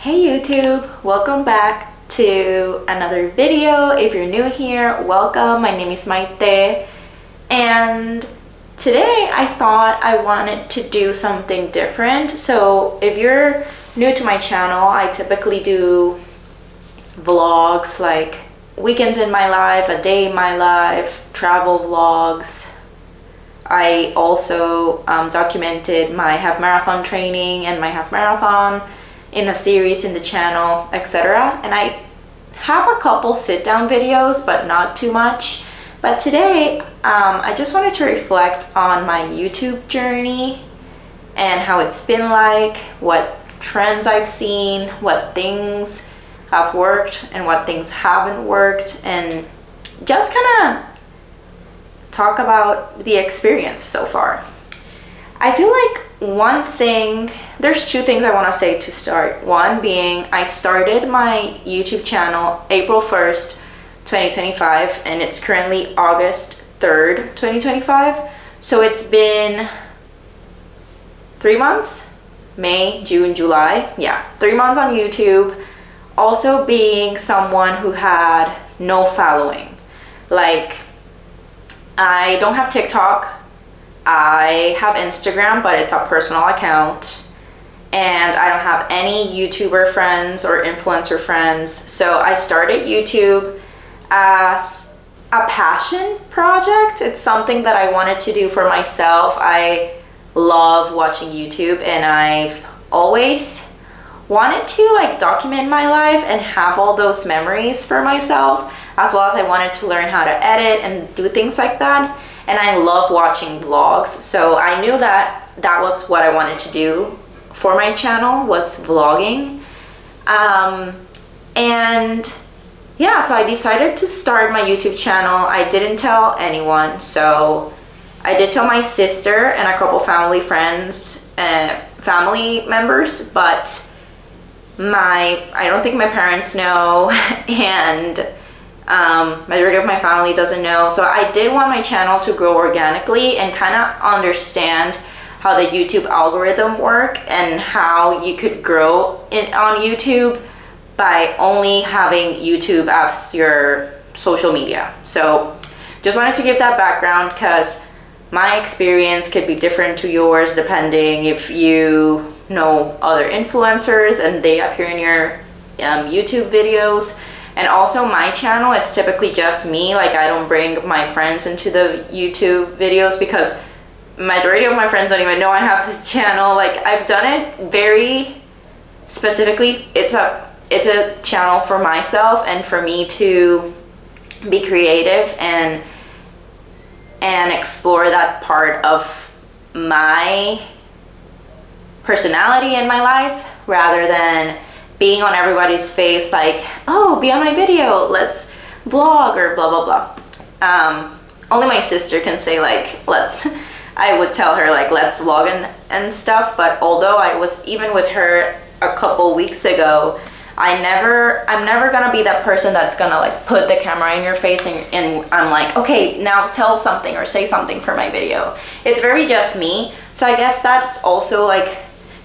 Hey YouTube, welcome back to another video. If you're new here, welcome. My name is Maite, and today I thought I wanted to do something different. So if you're new to my channel, I typically do vlogs like weekends in my life, a day in my life, travel vlogs. I also documented my half marathon training and my half marathon in a series in the channel, etc. And I have a couple sit-down videos, but not too much. But today, I just wanted to reflect on my YouTube journey and how it's been like, what trends I've seen, what things have worked and what things haven't worked, and just kind of talk about the experience so far. I feel like there's two things I want to say to start. One being, I started my YouTube channel April 1st, 2025, and it's currently August 3rd, 2025. So it's been 3 months, May, June, July. Yeah, 3 months on YouTube. Also being someone who had no following. Like, I don't have TikTok. I have Instagram, but it's a personal account, and I don't have any YouTuber friends or influencer friends. So I started YouTube as a passion project. It's something that I wanted to do for myself. I love watching YouTube, and I've always wanted to document my life and have all those memories for myself, as well as I wanted to learn how to edit and do things like that. And I love watching vlogs, so I knew that that was what I wanted to do for my channel, was vlogging. And yeah, so I decided to start my YouTube channel. I didn't tell anyone, so I did tell my sister and a couple family members, but I don't think my parents know, and majority of my family doesn't know. So I did want my channel to grow organically and kind of understand how the YouTube algorithm work and how you could grow on YouTube by only having YouTube as your social media. So just wanted to give that background, because my experience could be different to yours depending if you know other influencers and they appear in your YouTube videos. And also my channel, it's typically just me. Like, I don't bring my friends into the YouTube videos, because majority of my friends don't even know I have this channel. Like, I've done it very specifically. It's a channel for myself and for me to be creative and explore that part of my personality in my life, rather than being on everybody's face like, oh, be on my video, let's vlog, or blah blah blah. Only my sister can say I would tell her let's vlog and stuff. But although I was even with her a couple weeks ago, I'm never gonna be that person that's gonna put the camera in your face and I'm like, okay, now tell something or say something for my video. It's very just me. So I guess that's also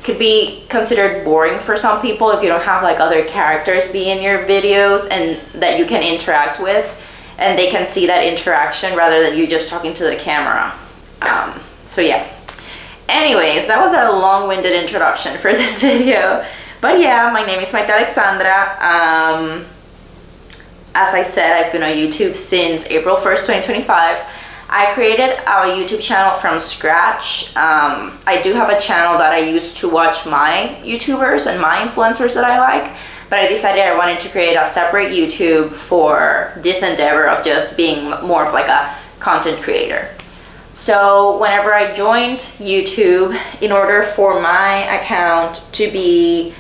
could be considered boring for some people if you don't have other characters be in your videos and that you can interact with, and they can see that interaction rather than you just talking to the camera. So yeah, anyways, that was a long-winded introduction for this video. But yeah, my name is Maite Alexandra. As I said, I've been on YouTube since April 1st, 2025. I created our YouTube channel from scratch. I do have a channel that I use to watch my YouTubers and my influencers that I like, but I decided I wanted to create a separate YouTube for this endeavor of just being more of a content creator. So whenever I joined YouTube, in order for my account to be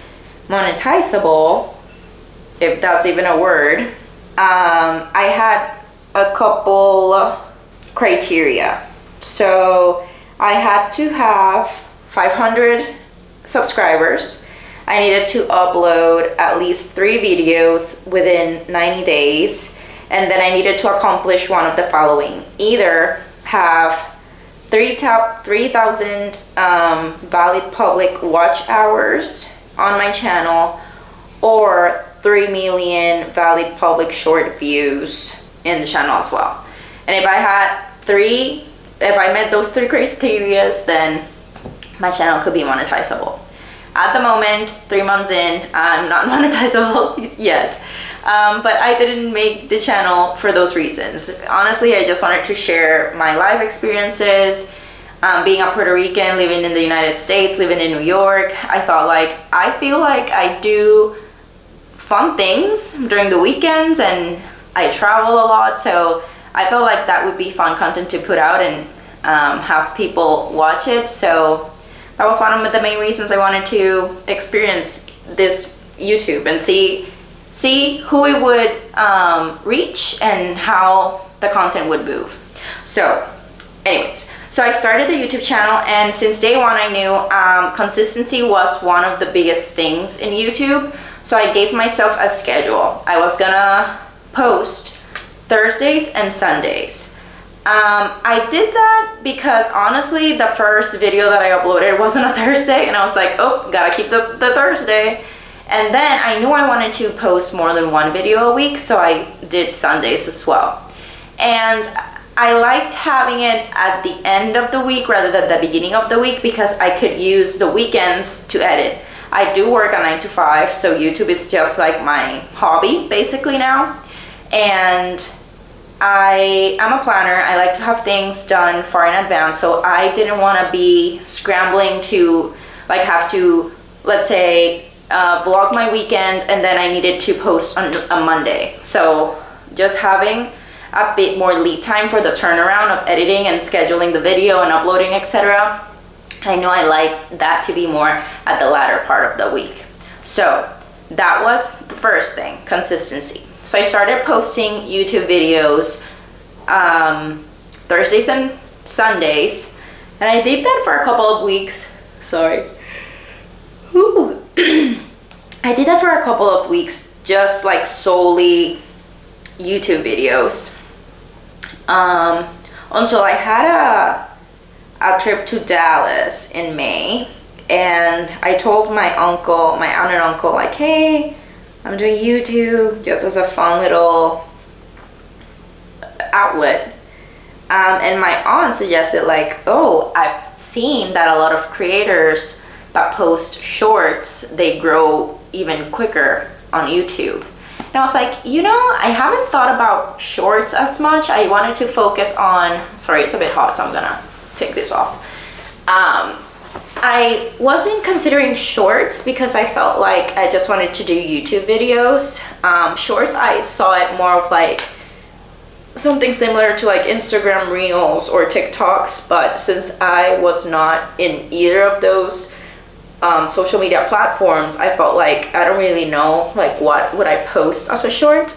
monetizable, if that's even a word, I had a couple criteria. So I had to have 500 subscribers. I needed to upload at least 3 videos within 90 days, and then I needed to accomplish one of the following: either have 3,000 valid public watch hours on my channel, or 3 million valid public short views in the channel as well. And if I met those 3 criteria, then my channel could be monetizable. At the moment, 3 months in, I'm not monetizable yet. But I didn't make the channel for those reasons. Honestly, I just wanted to share my life experiences. Being a Puerto Rican, living in the United States, living in New York, I feel like I do fun things during the weekends and I travel a lot. So I felt like that would be fun content to put out and have people watch it. So that was one of the main reasons I wanted to experience this YouTube and see who it would reach and how the content would move. So anyways, so I started the YouTube channel, and since day one I knew consistency was one of the biggest things in YouTube. So I gave myself a schedule. I was gonna post Thursdays and Sundays. I did that because honestly the first video that I uploaded wasn't a Thursday, and I was like, oh, gotta keep the Thursday. And then I knew I wanted to post more than 1 video a week, so I did Sundays as well. And I liked having it at the end of the week rather than the beginning of the week because I could use the weekends to edit. I do work a 9 to 5, so YouTube is just like my hobby basically now. And I am a planner. I like to have things done far in advance, so I didn't want to be scrambling to like have to, let's say, vlog my weekend and then I needed to post on a Monday. So just having a bit more lead time for the turnaround of editing and scheduling the video and uploading, etc. I know I like that to be more at the latter part of the week. So that was the first thing, consistency. So I started posting YouTube videos Thursdays and Sundays, and I did that for a couple of weeks. Sorry. Ooh. I did that for a couple of weeks, just like solely YouTube videos. Until I had a trip to Dallas in May, and I told my aunt and uncle, like, hey, I'm doing YouTube just as a fun little outlet. And my aunt suggested, like, oh, I've seen that a lot of creators that post shorts, they grow even quicker on YouTube. And I was like, you know, I haven't thought about shorts as much. I wanted to focus on, sorry, it's a bit hot, so I'm gonna take this off. I wasn't considering shorts because I felt like I just wanted to do YouTube videos. Shorts, I saw it more of like something similar to like Instagram Reels or TikToks, but since I was not in either of those social media platforms, I felt like I don't really know like what would I post as a short.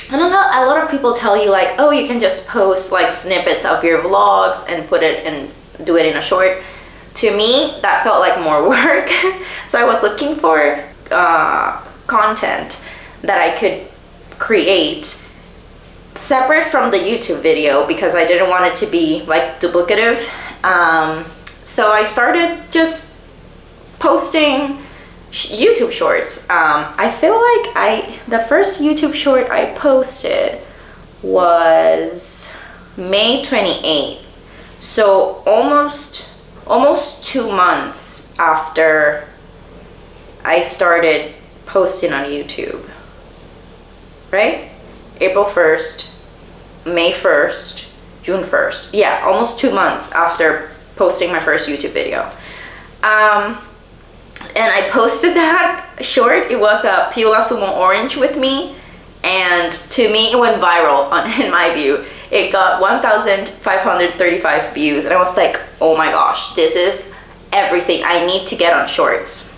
I don't know, a lot of people tell you like, oh, you can just post like snippets of your vlogs and put it and do it in a short. To me, that felt like more work. So I was looking for content that I could create separate from the YouTube video because I didn't want it to be like duplicative. So I started just posting YouTube shorts. I feel like the first YouTube short I posted was May 28th. So almost 2 months after I started posting on YouTube, right? April 1st, May 1st, June 1st. Yeah, almost 2 months after posting my first YouTube video. And I posted that short. It was a Piola Sumo Orange with me, and to me it went viral in my view. It got 1,535 views, and I was like, oh my gosh, this is everything I need to get on shorts.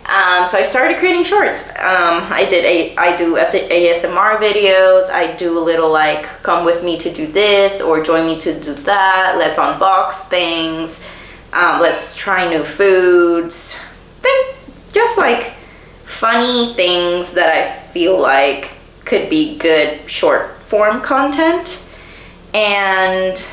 So I started creating shorts. I do ASMR videos. I do a little like, come with me to do this or join me to do that. Let's unbox things. Let's try new foods. Just like funny things that I feel like could be good short form content. And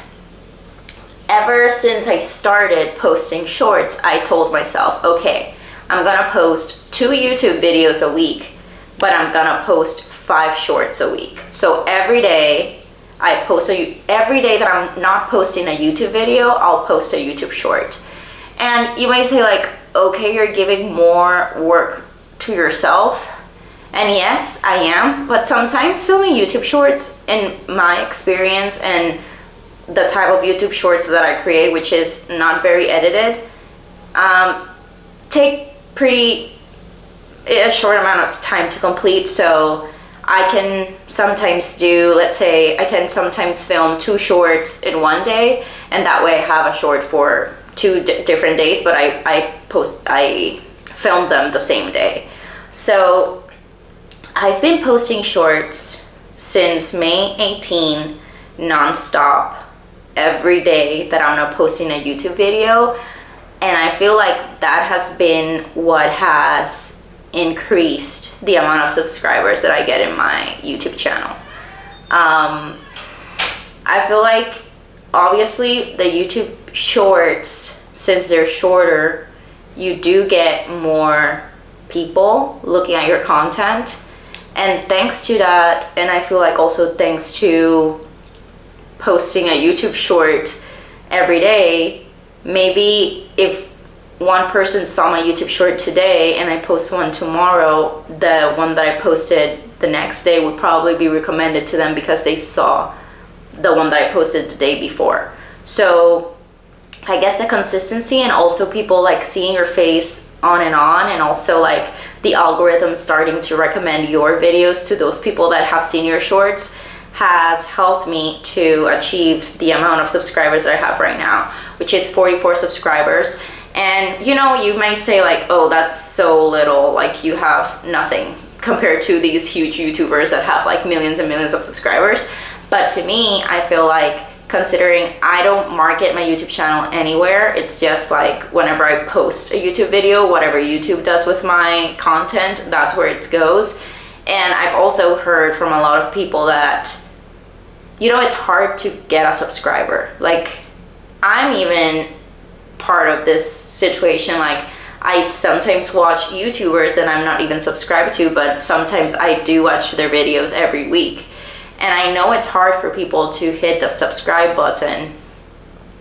ever since I started posting shorts, I told myself, okay, I'm gonna post 2 2 YouTube videos a week, but I'm gonna post 5 shorts a week. So every day every day that I'm not posting a YouTube video, I'll post a YouTube short. And you might say like, okay, you're giving more work to yourself. And yes, I am, but sometimes filming YouTube shorts, in my experience and the type of YouTube shorts that I create, which is not very edited, take a short amount of time to complete. So I can sometimes do, let's say, I can sometimes film 2 shorts in one day, and that way I have a short for 2 different days, but I film them the same day. So I've been posting shorts since May 18, nonstop, every day that I'm not posting a YouTube video, and I feel like that has been what has increased the amount of subscribers that I get in my YouTube channel. I feel like obviously the YouTube shorts, since they're shorter, you do get more people looking at your content, and thanks to that, and I feel like also thanks to posting a YouTube short every day, maybe if one person saw my YouTube short today and I post one tomorrow, the one that I posted the next day would probably be recommended to them because they saw the one that I posted the day before. So I guess the consistency, and also people like seeing your face on, and also like the algorithm starting to recommend your videos to those people that have seen your shorts, has helped me to achieve the amount of subscribers that I have right now, which is 44 subscribers. And you know, you might say like, oh, that's so little, like you have nothing compared to these huge YouTubers that have like millions and millions of subscribers. But to me, I feel like, considering I don't market my YouTube channel anywhere, it's just like whenever I post a YouTube video, whatever YouTube does with my content, that's where it goes. And I've also heard from a lot of people that, you know, it's hard to get a subscriber. Like, I'm even part of this situation. Like, I sometimes watch YouTubers that I'm not even subscribed to, but sometimes I do watch their videos every week. And I know it's hard for people to hit the subscribe button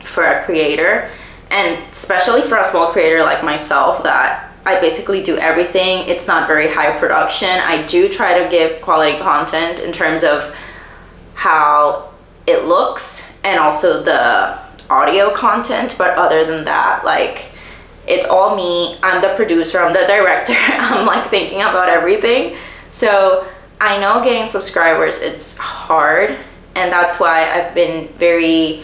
for a creator, and especially for a small creator like myself, that I basically do everything. It's not very high production. I do try to give quality content in terms of how it looks and also the audio content, but other than that, like, it's all me. I'm the producer, I'm the director. I'm like thinking about everything. So I know getting subscribers, it's hard, and that's why I've been very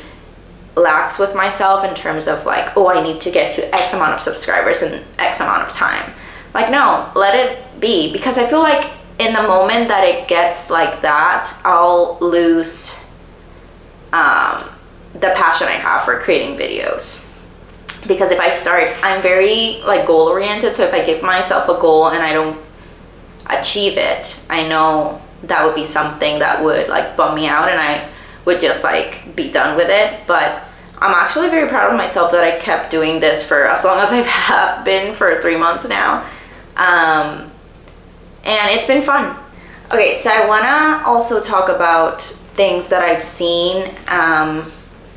lax with myself in terms of like, oh, I need to get to X amount of subscribers in X amount of time. Like, no, let it be, because I feel like in the moment that it gets like that, I'll lose the passion I have for creating videos. Because if I start, I'm very like goal oriented, so if I give myself a goal and I don't achieve it, I know that would be something that would like bum me out, and I would just like be done with it. But I'm actually very proud of myself that I kept doing this for as long as I've been, for 3 months now, and it's been fun. Okay, so I wanna also talk about things that I've seen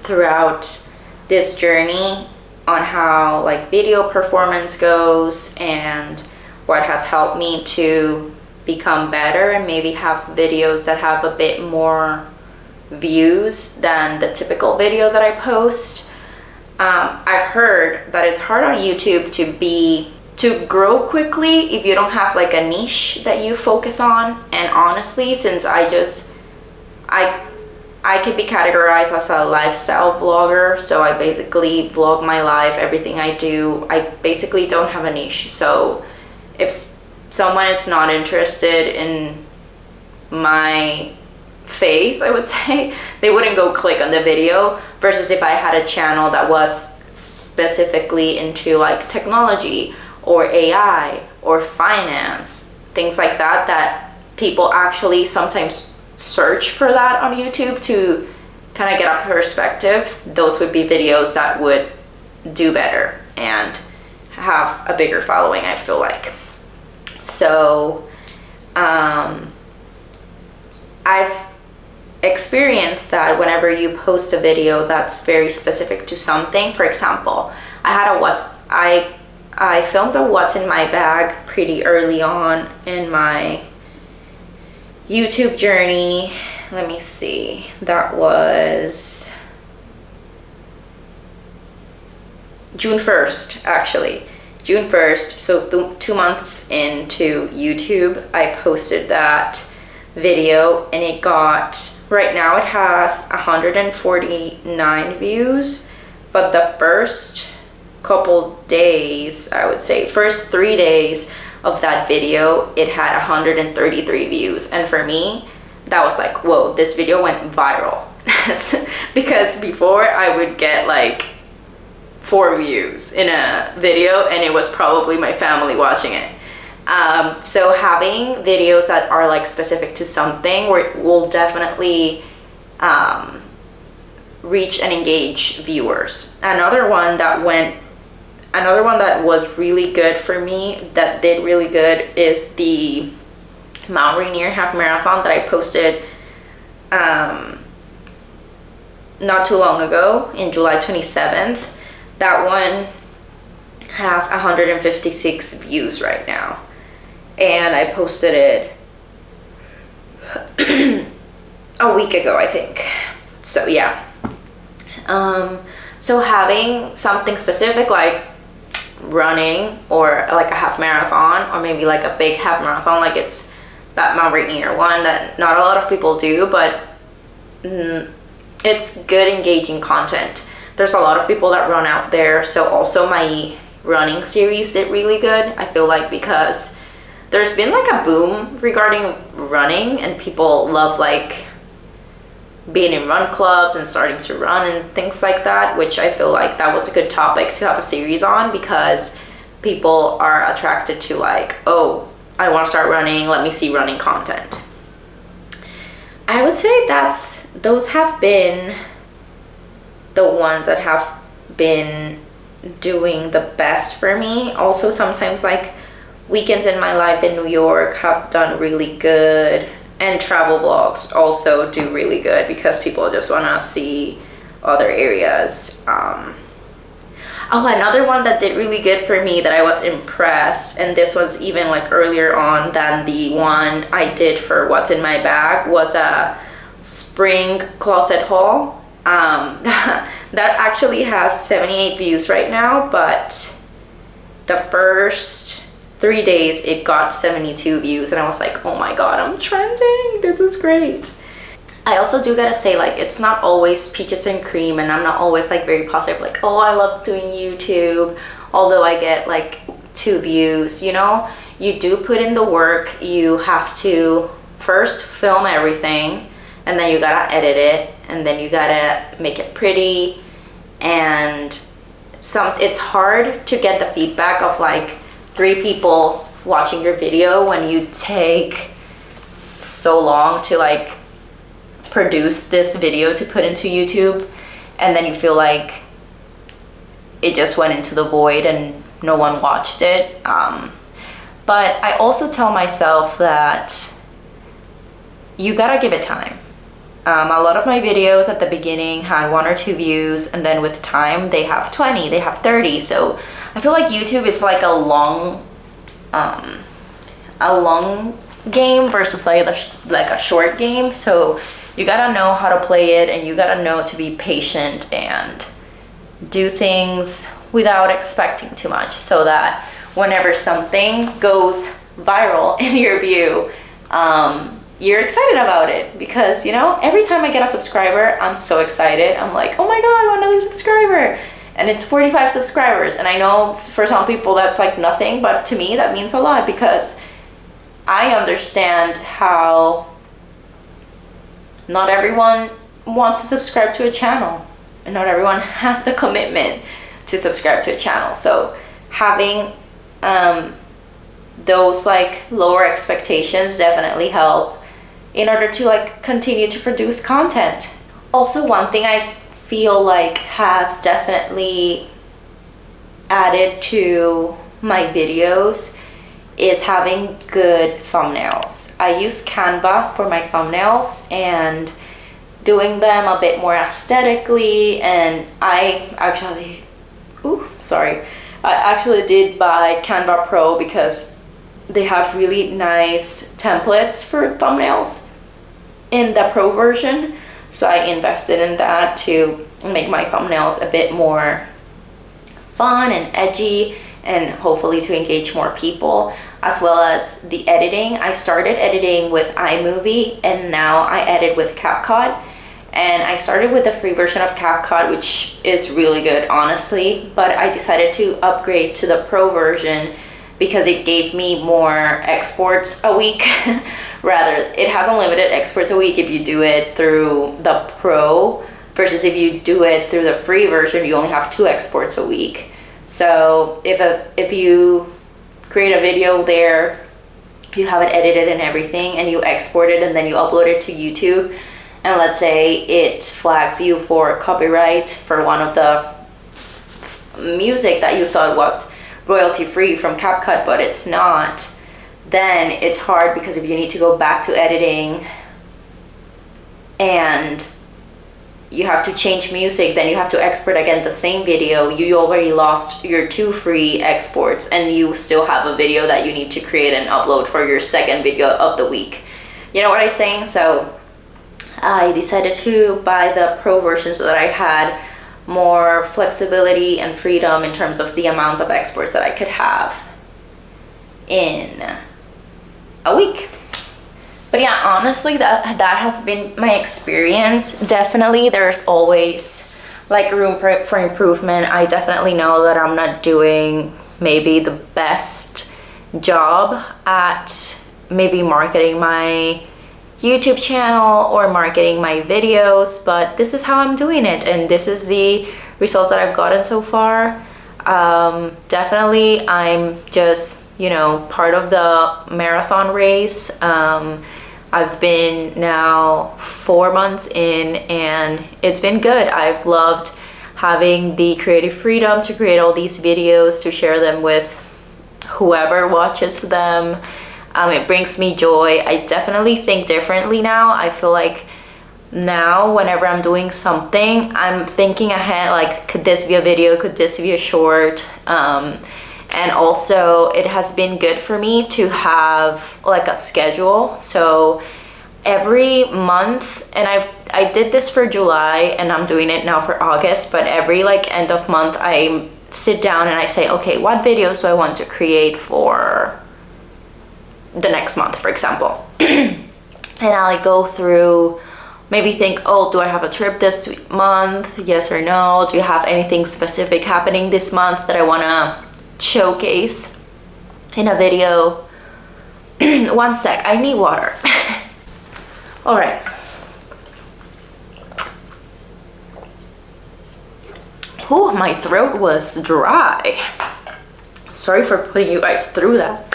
throughout this journey on how like video performance goes, and what has helped me to become better and maybe have videos that have a bit more views than the typical video that I post. I've heard that it's hard on YouTube to grow quickly if you don't have like a niche that you focus on. And honestly, since I could be categorized as a lifestyle vlogger, so I basically vlog my life, everything I do. I basically don't have a niche. So if someone is not interested in my face, I would say, they wouldn't go click on the video, versus if I had a channel that was specifically into like technology or AI or finance, things like that, that people actually sometimes search for that on YouTube to kind of get a perspective. Those would be videos that would do better and have a bigger following, I feel like. So I've experienced that whenever you post a video that's very specific to something. For example, I filmed a what's in my bag pretty early on in my YouTube journey. Let me see, that was June 1st, actually. June 1st, so 2 months into YouTube, I posted that video, and it got, right now it has 149 views, but the first couple days, I would say first 3 days of that video, it had 133 views. And for me, that was like, whoa, this video went viral. Because before I would get like 4 views in a video, and it was probably my family watching it. So having videos that are like specific to something will definitely reach and engage viewers. Another one that was really good for me, that did really good, is the Mount Rainier half marathon that I posted not too long ago, in July 27th. That one has 156 views right now, and I posted it a week ago, I think. So yeah, so having something specific like running, or like a half marathon, or maybe like a big half marathon, like it's that Mount Rainier one that not a lot of people do, but it's good engaging content. There's a lot of people that run out there. So also my running series did really good, I feel like, because there's been like a boom regarding running, and people love like being in run clubs and starting to run and things like that, which I feel like that was a good topic to have a series on, because people are attracted to like, oh, I want to start running, let me see running content. I would say those have been the ones that have been doing the best for me. Also, sometimes like weekends in my life in New York have done really good, and travel vlogs also do really good because people just want to see other areas. Oh, another one that did really good for me that I was impressed, and this was even like earlier on than the one I did for what's in my bag, was a spring closet haul. That actually has 78 views right now, but the first 3 days it got 72 views, and I was like, oh my god, I'm trending, this is great. I also do gotta say, like, it's not always peaches and cream, and I'm not always like very positive, like, oh, I love doing YouTube, although I get like 2 views. You know, you do put in the work. You have to first film everything, and then you gotta edit it, and then you gotta make it pretty, and it's hard to get the feedback of like 3 people watching your video when you take so long to like produce this video to put into YouTube, and then you feel like it just went into the void and no one watched it. But I also tell myself that you gotta give it time. A lot of my videos at the beginning had 1 or 2 views, and then with time they have 20, they have 30. So I feel like YouTube is like a long game versus like a short game. So you gotta know how to play it, and you gotta know to be patient and do things without expecting too much, so that whenever something goes viral in your view, you're excited about it. Because, you know, every time I get a subscriber, I'm so excited. I'm like, oh my god, another subscriber, and it's 45 subscribers. And I know for some people that's like nothing, but to me that means a lot, because I understand how not everyone wants to subscribe to a channel, and not everyone has the commitment to subscribe to a channel. So having those like lower expectations definitely help in order to like continue to produce content. Also, one thing I feel like has definitely added to my videos is having good thumbnails. I use Canva for my thumbnails and doing them a bit more aesthetically, and I actually did buy Canva Pro because they have really nice templates for thumbnails in the Pro version. So I invested in that to make my thumbnails a bit more fun and edgy, and hopefully to engage more people, as well as the editing. I started editing with iMovie and now I edit with CapCut. And I started with the free version of CapCut, which is really good, honestly, but I decided to upgrade to the Pro version because it gave me more exports a week. Rather, it has unlimited exports a week if you do it through the Pro, versus if you do it through the free version, you only have 2 exports a week. So if you create a video there, you have it edited and everything, and you export it and then you upload it to YouTube, and let's say it flags you for copyright for one of the music that you thought was royalty free from CapCut, but it's not, then it's hard, because if you need to go back to editing and you have to change music, then you have to export again the same video. You already lost your 2 free exports, and you still have a video that you need to create and upload for your second video of the week. You know what I'm saying? So I decided to buy the Pro version so that I had more flexibility and freedom in terms of the amounts of exports that I could have in a week. But yeah, honestly, that has been my experience. Definitely there's always like room for improvement. I definitely know that I'm not doing maybe the best job at maybe marketing my YouTube channel or marketing my videos, but this is how I'm doing it, and this is the results that I've gotten so far. Definitely I'm just, you know, part of the marathon race. I've been now 4 months in, and it's been good. I've loved having the creative freedom to create all these videos, to share them with whoever watches them. It brings me joy. I definitely think differently now. I feel like now whenever I'm doing something, I'm thinking ahead, like, could this be a video? Could this be a short? And also it has been good for me to have like a schedule. So every month, and I did this for July and I'm doing it now for August, but every like end of month I sit down and I say, okay, what videos do I want to create for the next month, for example? And I'll like go through, maybe think, oh, do I have a trip this month? Yes or no? Do you have anything specific happening this month that I want to showcase in a video? One sec, I need water. All right. Ooh, my throat was dry. Sorry for putting you guys through that.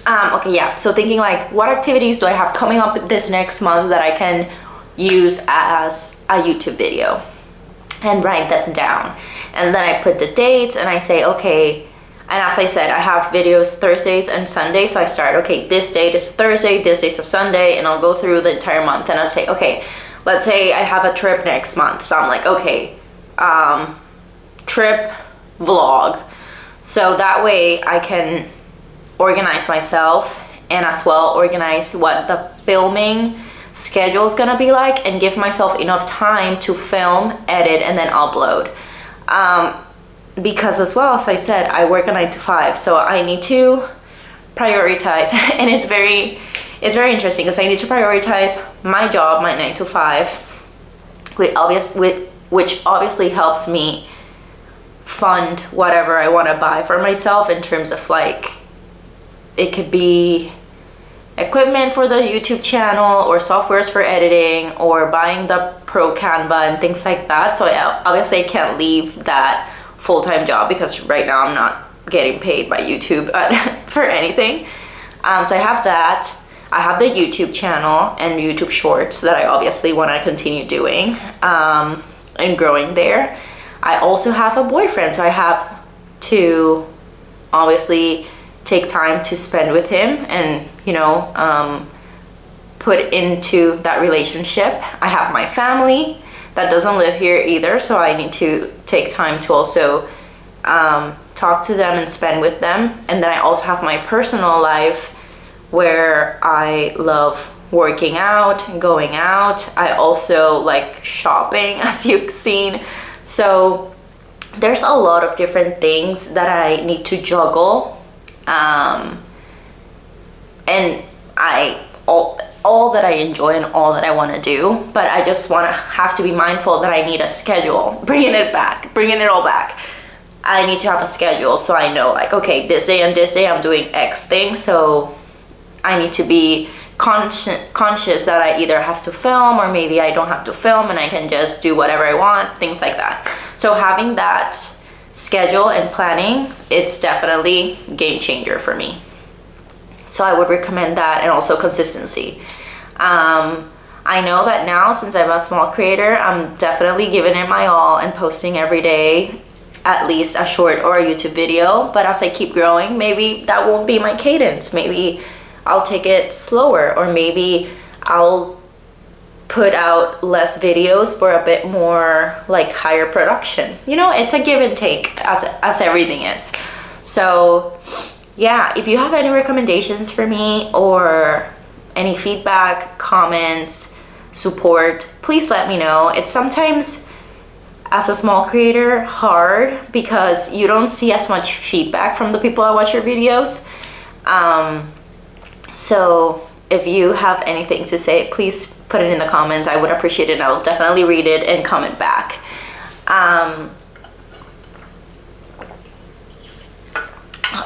Okay, yeah, so thinking like, what activities do I have coming up this next month that I can use as a YouTube video, and write that down. And then I put the dates and I say, okay, and as I said, I have videos Thursdays and Sundays, so I start, okay, this date is Thursday, this date is a Sunday, and I'll go through the entire month, and I'll say, okay, let's say I have a trip next month, so I'm like, okay, trip vlog. So that way I can organize myself, and as well organize what the filming schedule is gonna be like, and give myself enough time to film, edit, and then upload. Because as well, as I said, I work a 9 to 5, so I need to prioritize. And it's very interesting because I need to prioritize my job, my 9 to 5, which obviously helps me fund whatever I want to buy for myself, in terms of like, it could be equipment for the YouTube channel, or softwares for editing, or buying the Pro Canva and things like that. So obviously I can't leave that full-time job, because right now I'm not getting paid by YouTube for anything. So I have that. I have the YouTube channel and YouTube shorts that I obviously want to continue doing and growing there. I also have a boyfriend, so I have to obviously take time to spend with him and, you know, put into that relationship. I have my family that doesn't live here either, so I need to take time to also talk to them and spend with them. And then I also have my personal life where I love working out and going out. I also like shopping, as you've seen. So there's a lot of different things that I need to juggle. And all that I enjoy and all that I want to do, but I just want to have to be mindful that I need a schedule, bringing it all back. I need to have a schedule so I know, like, okay, this day and this day I'm doing X thing, so I need to be conscious that I either have to film or maybe I don't have to film and I can just do whatever I want, things like that. So having that schedule and planning, it's definitely a game changer for me. So I would recommend that, and also consistency. I know that now, since I'm a small creator, I'm definitely giving it my all and posting every day at least a short or a YouTube video. But as I keep growing, maybe that won't be my cadence. Maybe I'll take it slower, or maybe I'll put out less videos for a bit more like higher production. You know, it's a give and take, as everything is. So yeah, if you have any recommendations for me or any feedback, comments, support, please let me know. It's sometimes, as a small creator, hard because you don't see as much feedback from the people that watch your videos. So if you have anything to say, please put it in the comments. I would appreciate it. I'll definitely read it and comment back.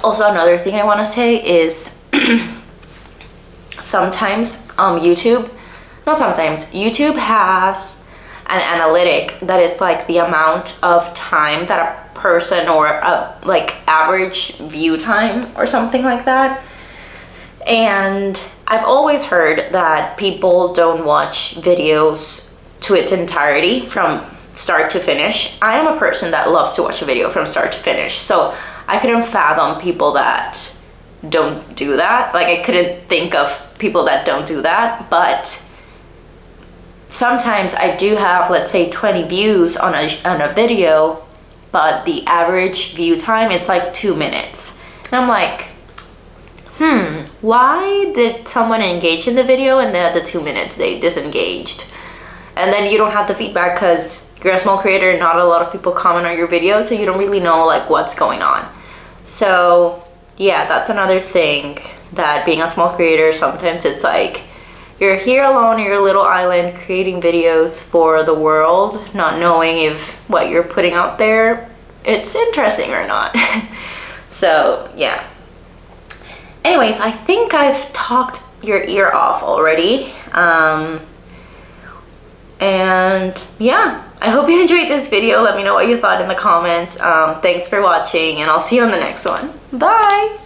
Also, another thing I want to say is YouTube has an analytic that is like the amount of time that a person, or a like average view time or something like that. And I've always heard that people don't watch videos to its entirety from start to finish. I am a person that loves to watch a video from start to finish, so I couldn't fathom people that don't do that. Like, I couldn't think of people that don't do that. But sometimes I do have, let's say, 20 views on a video, but the average view time is like 2 minutes. And I'm like, why did someone engage in the video and then at the 2 minutes they disengaged? And then you don't have the feedback because you're a small creator and not a lot of people comment on your videos, so you don't really know like what's going on. So yeah, that's another thing, that being a small creator, sometimes it's like you're here alone in your little island creating videos for the world, not knowing if what you're putting out there, it's interesting or not. So yeah. Anyways, I think I've talked your ear off already. And yeah, I hope you enjoyed this video. Let me know what you thought in the comments. Thanks for watching, and I'll see you on the next one. Bye!